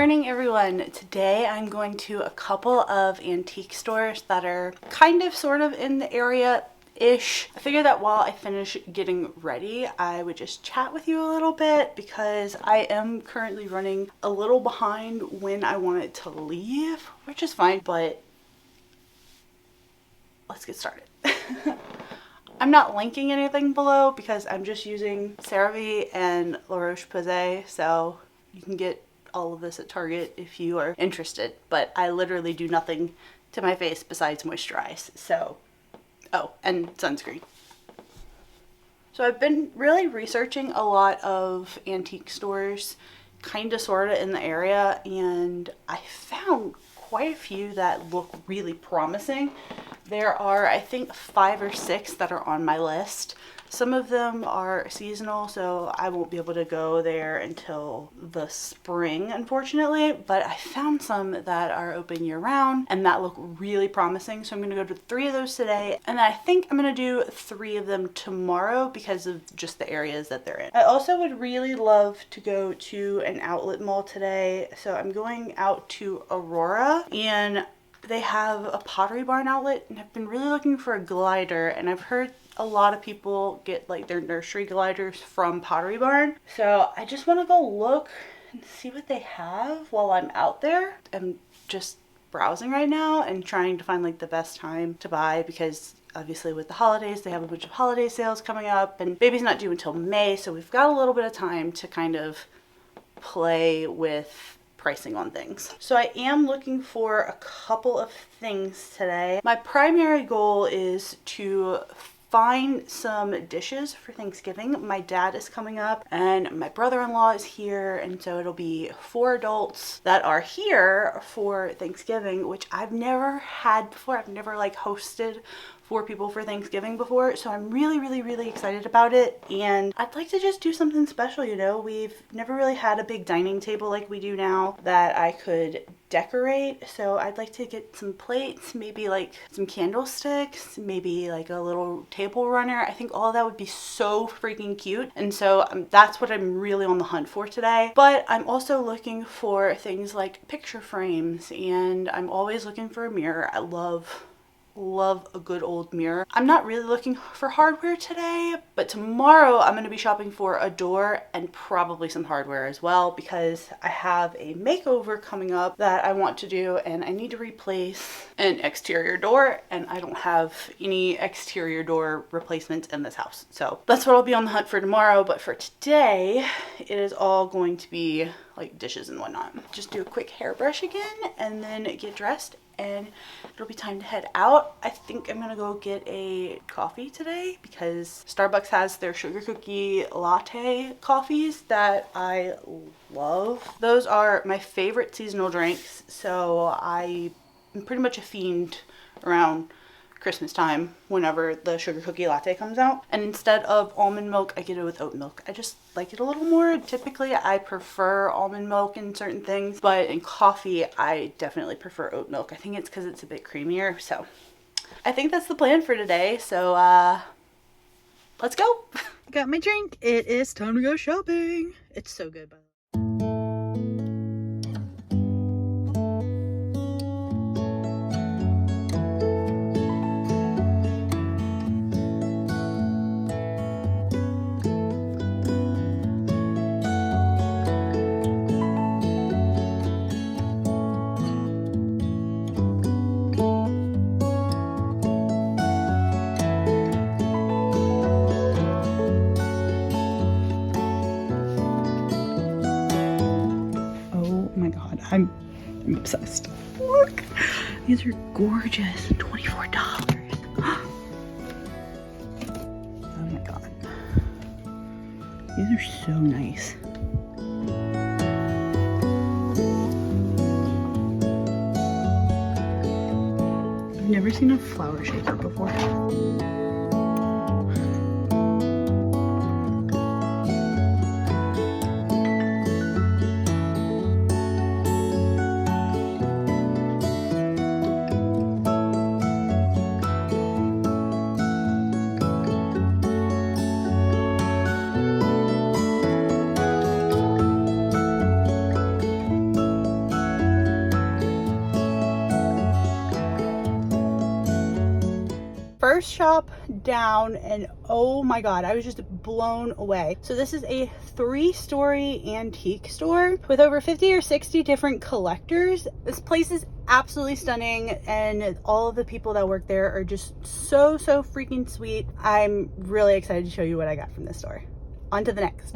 morning, everyone. Today I'm going to a couple of antique stores that are kind of sort of in the area-ish. I figured that while I finish getting ready, I would just chat with you a little bit because I am currently running a little behind when I wanted to leave, which is fine, but let's get started. I'm not linking anything below because I'm just using CeraVe and La Roche-Posay, so you can get all of this at Target if you are interested, but I literally do nothing to my face besides moisturize. So, oh, and sunscreen. So I've been really researching a lot of antique stores, kind of sort of in the area, and I found quite a few that look really promising. There are, I think, 5 or 6 that are on my list. Some of them are seasonal, so I won't be able to go there until the spring, unfortunately. But I found some that are open year-round and that look really promising. So I'm going to go to 3 of those today, and I think I'm going to do 3 of them tomorrow because of just the areas that they're in. I also would really love to go to an outlet mall today. So I'm going out to Aurora, and they have a Pottery Barn outlet, and I've been really looking for a glider, and I've heard a lot of people get like their nursery gliders from Pottery Barn. So I just want to go look and see what they have while I'm out there. I'm just browsing right now and trying to find like the best time to buy because obviously with the holidays, they have a bunch of holiday sales coming up, and baby's not due until May, so we've got a little bit of time to kind of play with pricing on things. So I am looking for a couple of things today. My primary goal is to find some dishes for Thanksgiving. My dad is coming up and my brother-in-law is here, and so it'll be 4 adults that are here for Thanksgiving, which I've never had before. I've never like hosted 4 people for Thanksgiving before, so I'm really excited about it, and I'd like to just do something special. You know, we've never really had a big dining table like we do now that I could decorate, so I'd like to get some plates, maybe like some candlesticks, maybe like a little table runner. I think all of that would be so freaking cute, and so that's what I'm really on the hunt for today. But I'm also looking for things like picture frames, and I'm always looking for a mirror. I love a good old mirror. I'm not really looking for hardware today, but tomorrow I'm going to be shopping for a door and probably some hardware as well because I have a makeover coming up that I want to do, and I need to replace an exterior door, and I don't have any exterior door replacements in this house. So that's what I'll be on the hunt for tomorrow, but for today it is all going to be like dishes and whatnot. Just do a quick hairbrush again and then get dressed, and it'll be time to head out. I think I'm gonna go get a coffee today because Starbucks has their sugar cookie latte coffees that I love. Those are my favorite seasonal drinks, so I'm pretty much a fiend around Christmas time whenever the sugar cookie latte comes out. And instead of almond milk, I get it with oat milk. I just like it a little more. Typically I prefer almond milk in certain things, but in coffee I definitely prefer oat milk. I think it's because it's a bit creamier. So I think that's the plan for today. So let's go. Got my drink. It is time to go shopping. It's so good, by the way. I'm obsessed. Look, these are gorgeous. $24. Oh my god, these are so nice. I've never seen a flower shaker before. first shop down, and oh my god, I was just blown away. So this is a 3-story antique store with over 50 or 60 different collectors. This place is absolutely stunning, and all of the people that work there are just so freaking sweet. I'm really excited to show you what I got from this store. On to the next.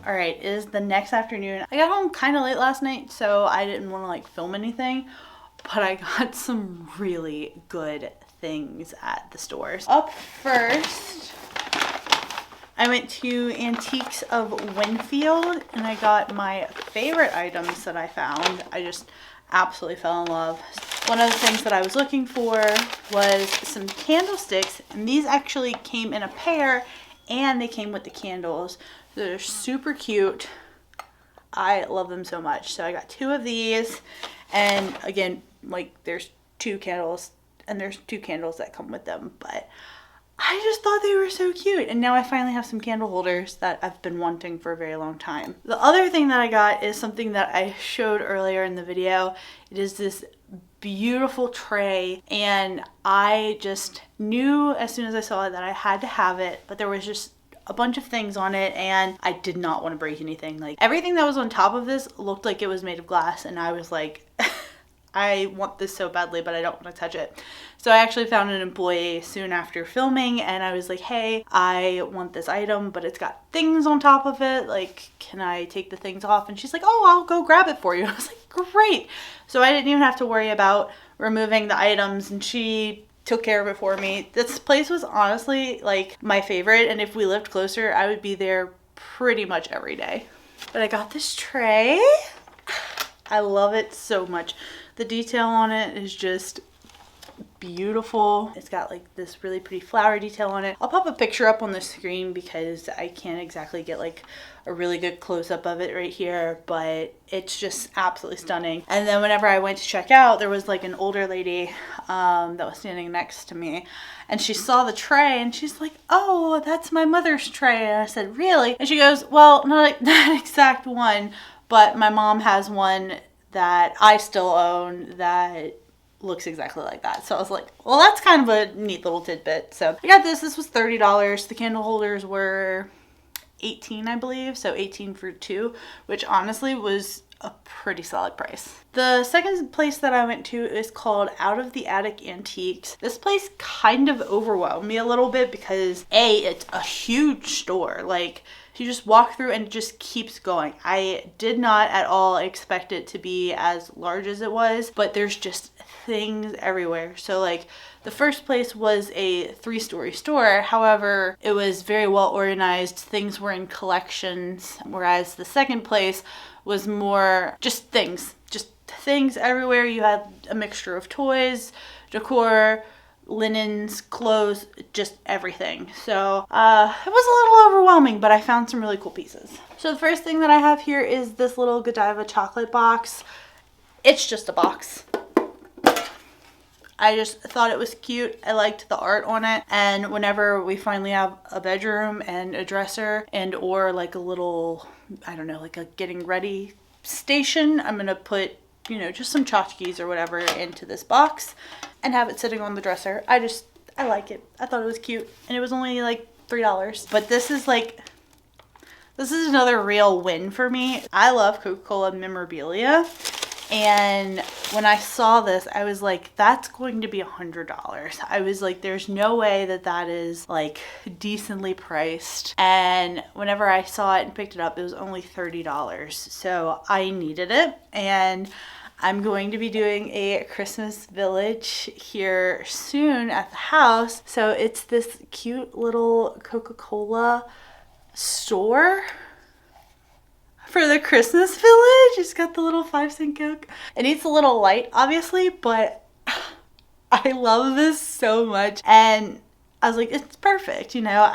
Alright, it is the next afternoon. I got home kind of late last night, so I didn't want to like film anything, but I got some really good things at the stores. Up first, I went to Antiques of Winfield, and I got my favorite items that I found. I just absolutely fell in love. One of the things that I was looking for was some candlesticks, and these actually came in a pair, and they came with the candles. They're super cute. I love them so much. So I got 2 of these, and again, like there's 2 candles, and there's 2 candles that come with them, but I just thought they were so cute, and now I finally have some candle holders that I've been wanting for a very long time. The other thing that I got is something that I showed earlier in the video. It is this beautiful tray, and I just knew as soon as I saw it that I had to have it, but there was just a bunch of things on it, and I did not want to break anything. Like, everything that was on top of this looked like it was made of glass, and I was like, I want this so badly, but I don't want to touch it. So I actually found an employee soon after filming, and I was like, hey, I want this item, but it's got things on top of it. Like, can I take the things off? And she's like, oh, I'll go grab it for you. I was like, great. So I didn't even have to worry about removing the items, and she took care of it for me. This place was honestly like my favorite, and if we lived closer, I would be there pretty much every day. But I got this tray. I love it so much. The detail on it is just beautiful. It's got like this really pretty flower detail on it. I'll pop a picture up on the screen because I can't exactly get like a really good close-up of it right here, but it's just absolutely stunning. And then whenever I went to check out, there was like an older lady that was standing next to me, and she saw the tray, and she's like, oh, that's my mother's tray. And I said, really? And she goes, well, not like that exact one, but my mom has one that I still own that looks exactly like that. So I was like, well, that's kind of a neat little tidbit. So I got this. This was $30. The candle holders were $18, I believe. So $18 for 2, which honestly was a pretty solid price. The second place that I went to is called Out of the Attic Antiques. This place kind of overwhelmed me a little bit because it's a huge store. Like, you just walk through and it just keeps going. I did not at all expect it to be as large as it was, but there's just things everywhere. So like the first place was a 3-story store. However, it was very well organized. Things were in collections, whereas the second place was more just things everywhere. You had a mixture of toys, decor, linens, clothes, just everything. So it was a little overwhelming, but I found some really cool pieces. So the first thing that I have here is this little Godiva chocolate box. It's just a box. I just thought it was cute. I liked the art on it, and whenever we finally have a bedroom and a dresser and or like a little, I don't know, like a getting ready station. I'm gonna put, you know, just some tchotchkes or whatever into this box and have it sitting on the dresser. I like it. I thought it was cute, and it was only like $3. But this is another real win for me. I love Coca-Cola memorabilia, and when I saw this, I was like, that's going to be $100. I was like, there's no way that is like decently priced. And whenever I saw it and picked it up, it was only $30. So I needed it, and I'm going to be doing a Christmas village here soon at the house. So it's this cute little Coca-Cola store for the Christmas village. It's got the little 5-cent Coke. It needs a little light, obviously, but I love this so much. And I was like, it's perfect. You know,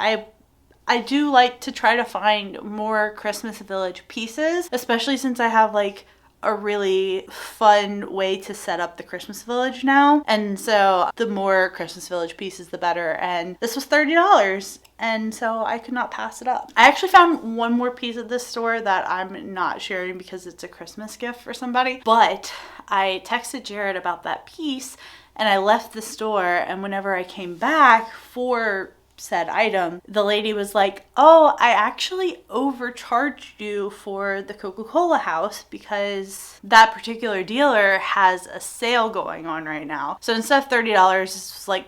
I do like to try to find more Christmas village pieces, especially since I have like a really fun way to set up the Christmas village now. And so the more Christmas village pieces, the better. And this was $30. And so I could not pass it up. I actually found one more piece at this store that I'm not sharing because it's a Christmas gift for somebody. But I texted Jared about that piece, and I left the store, and whenever I came back for said item, the lady was like, oh, I actually overcharged you for the Coca-Cola house because that particular dealer has a sale going on right now. So instead of $30, this was like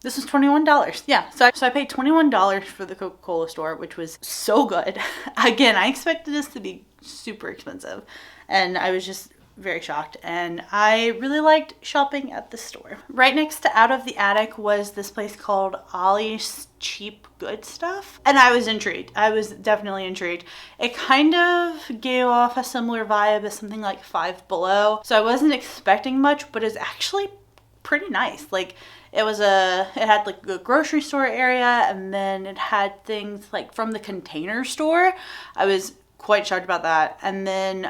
This was $21. Yeah, so I paid $21 for the Coca-Cola store, which was so good. Again, I expected this to be super expensive, and I was just very shocked, and I really liked shopping at the store. Right next to Out of the Attic was this place called Ollie's Cheap Good Stuff, and I was intrigued. I was definitely intrigued. It kind of gave off a similar vibe as something like Five Below, so I wasn't expecting much, but it's actually pretty nice. Like, it had like a grocery store area, and then it had things like from the Container Store. I was quite shocked about that. And then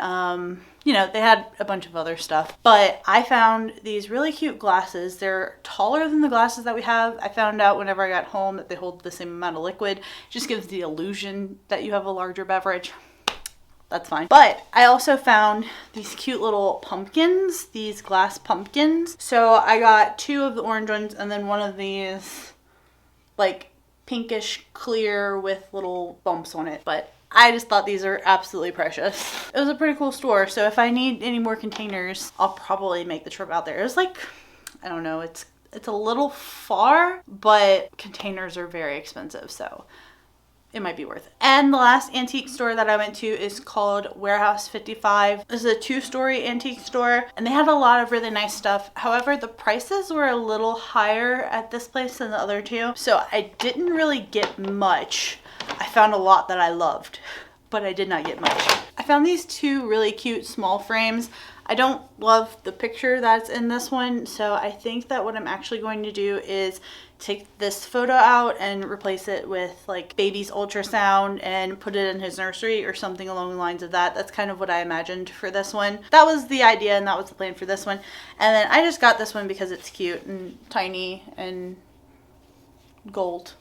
you know, they had a bunch of other stuff, but I found these really cute glasses. They're taller than the glasses that we have. I found out whenever I got home that they hold the same amount of liquid. It just gives the illusion that you have a larger beverage. That's fine. But I also found these cute little pumpkins, these glass pumpkins. So I got 2 of the orange ones, and then one of these like pinkish clear with little bumps on it. But I just thought these are absolutely precious. It was a pretty cool store, so if I need any more containers, I'll probably make the trip out there. It was like, I don't know, it's a little far, but containers are very expensive, so it might be worth it. And the last antique store that I went to is called Warehouse 55. This is a 2-story antique store, and they had a lot of really nice stuff. However, the prices were a little higher at this place than the other 2, so I didn't really get much. I found a lot that I loved, but I did not get much. I found these 2 really cute small frames. I don't love the picture that's in this one, so I think that what I'm actually going to do is take this photo out and replace it with like baby's ultrasound and put it in his nursery or something along the lines of that. That's kind of what I imagined for this one. That was the idea, and that was the plan for this one. And then I just got this one because it's cute and tiny and gold.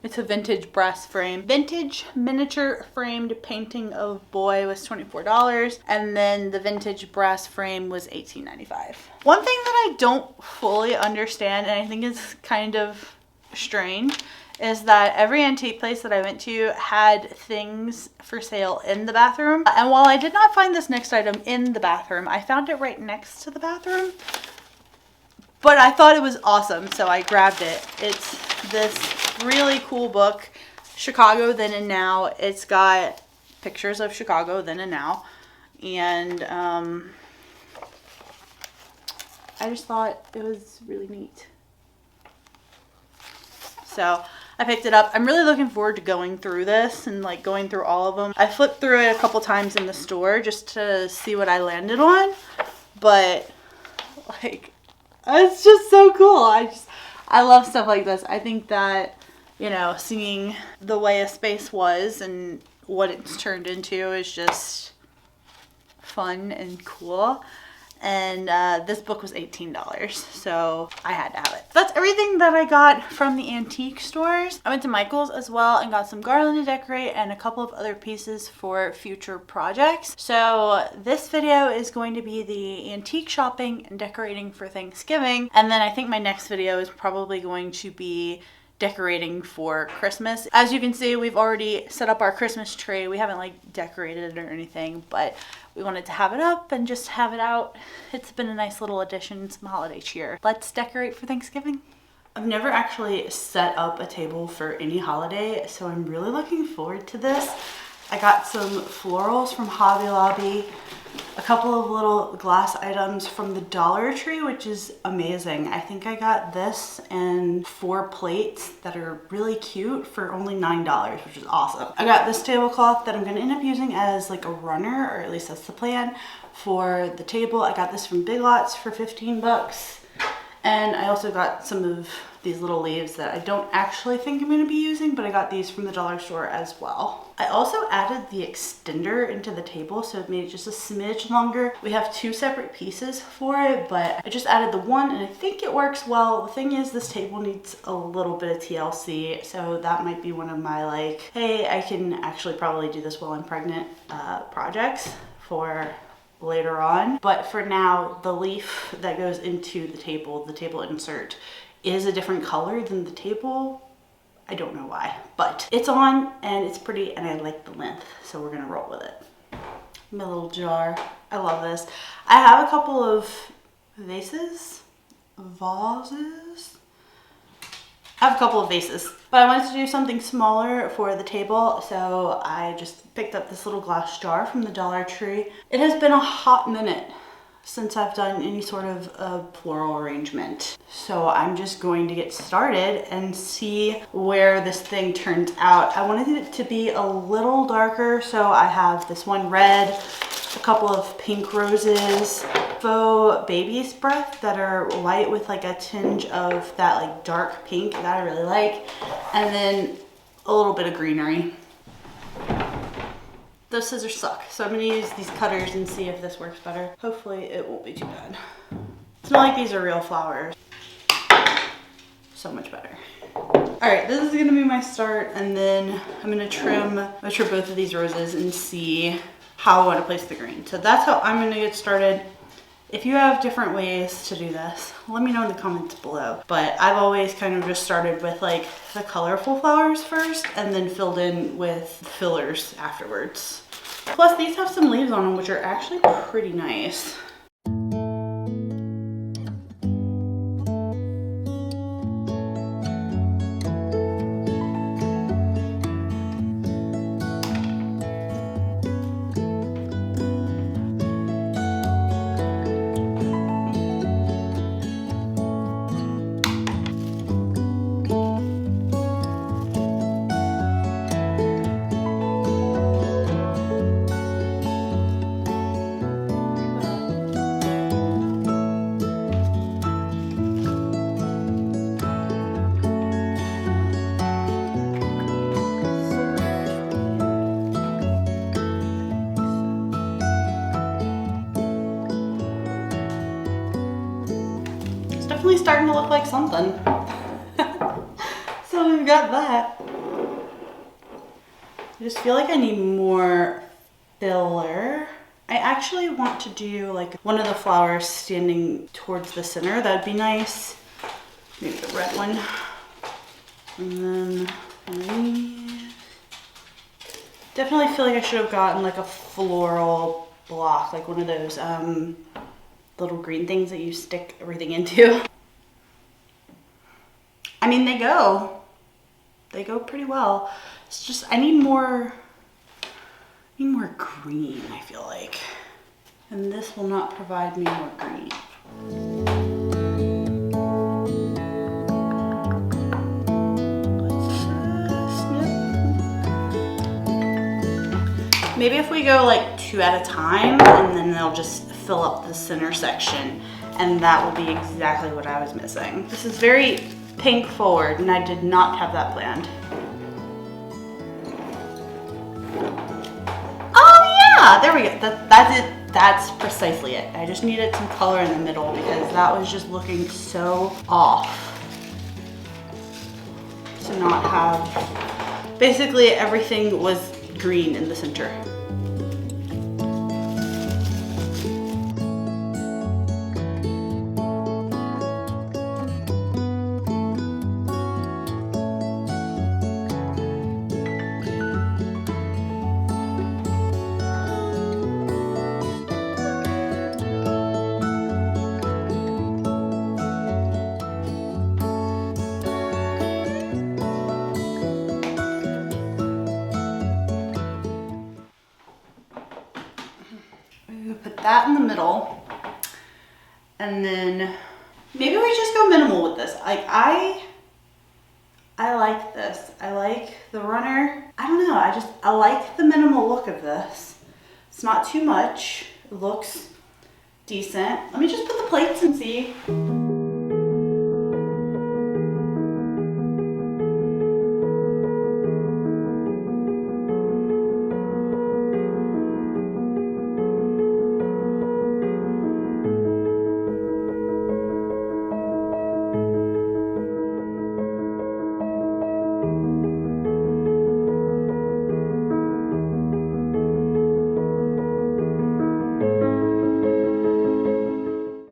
It's a vintage brass frame. Vintage miniature framed painting of boy was $24, and then the vintage brass frame was $18.95. One thing that I don't fully understand, and I think is kind of strange, is that every antique place that I went to had things for sale in the bathroom. And while I did not find this next item in the bathroom, I found it right next to the bathroom. But I thought it was awesome, so I grabbed it. It's this really cool book, Chicago Then and Now. It's got pictures of Chicago then and now, and I just thought it was really neat. So I picked it up. I'm really looking forward to going through this and like going through all of them. I flipped through it a couple times in the store just to see what I landed on, but like, it's just so cool. I love stuff like this. I think that, you know, seeing the way a space was and what it's turned into is just fun and cool. and this book was $18, so I had to have it. That's everything that I got from the antique stores. I went to Michael's as well and got some garland to decorate and a couple of other pieces for future projects. So this video is going to be the antique shopping and decorating for Thanksgiving, and then I think my next video is probably going to be decorating for Christmas. As you can see, we've already set up our Christmas tree. We haven't like decorated it or anything, but we wanted to have it up and just have it out. It's been a nice little addition, some holiday cheer. Let's decorate for Thanksgiving. I've never actually set up a table for any holiday, so I'm really looking forward to this. I got some florals from Hobby Lobby, a couple of little glass items from the Dollar Tree, which is amazing. I think I got this and 4 plates that are really cute for only $9, which is awesome. I got this tablecloth that I'm gonna end up using as like a runner, or at least that's the plan for the table. I got this from Big Lots for 15 bucks. And I also got some of these little leaves that I don't actually think I'm going to be using, but I got these from the dollar store as well. I also added the extender into the table, so it made it just a smidge longer. We have 2 separate pieces for it, but I just added the one and I think it works well. The thing is, this table needs a little bit of TLC, so that might be one of my like, hey, I can actually probably do this while I'm pregnant projects for later on. But for now, the leaf that goes into the table insert, is a different color than the table. I don't know why, but it's on and it's pretty and I like the length, so we're gonna roll with it. My little jar, I love this. I have a couple of vases. I have a couple of vases, but I wanted to do something smaller for the table, so I just picked up this little glass jar from the Dollar Tree. It has been a hot minute since I've done any sort of floral arrangement, so I'm just going to get started and see where this thing turns out. I wanted it to be a little darker, so I have this one red, a couple of pink roses, faux baby's breath that are white with like a tinge of that like dark pink that I really like, and then a little bit of greenery. Those scissors suck, so I'm gonna use these cutters and see if this works better. Hopefully it won't be too bad. It's not like these are real flowers. So much better. All right, this is gonna be my start, and then I'm gonna trim both of these roses and see how I want to place the green. So that's how I'm gonna get started. If you have different ways to do this, let me know in the comments below. But I've always kind of just started with like the colorful flowers first and then filled in with fillers afterwards. Plus these have some leaves on them, which are actually pretty nice. Definitely starting to look like something. So we've got that. I just feel like I need more filler. I actually want to do like one of the flowers standing towards the center. That'd be nice. Maybe the red one. And then definitely feel like I should have gotten like a floral block, like one of those little green things that you stick everything into. I mean, they go pretty well. It's just, I need more green, I feel like. And this will not provide me more green. Maybe if we go like 2 at a time, and then they'll just fill up the center section, and that will be exactly what I was missing. This is very pink forward, and I did not have that planned. Oh yeah, there we go. That's it. That's precisely it. I just needed some color in the middle because that was just looking so off. To not have, basically everything was green in the center. Put that in the middle, and then maybe we just go minimal with this. Like I like this. I like the runner. I don't know. I like the minimal look of this. It's not too much. It looks decent. Let me just put the plates and see.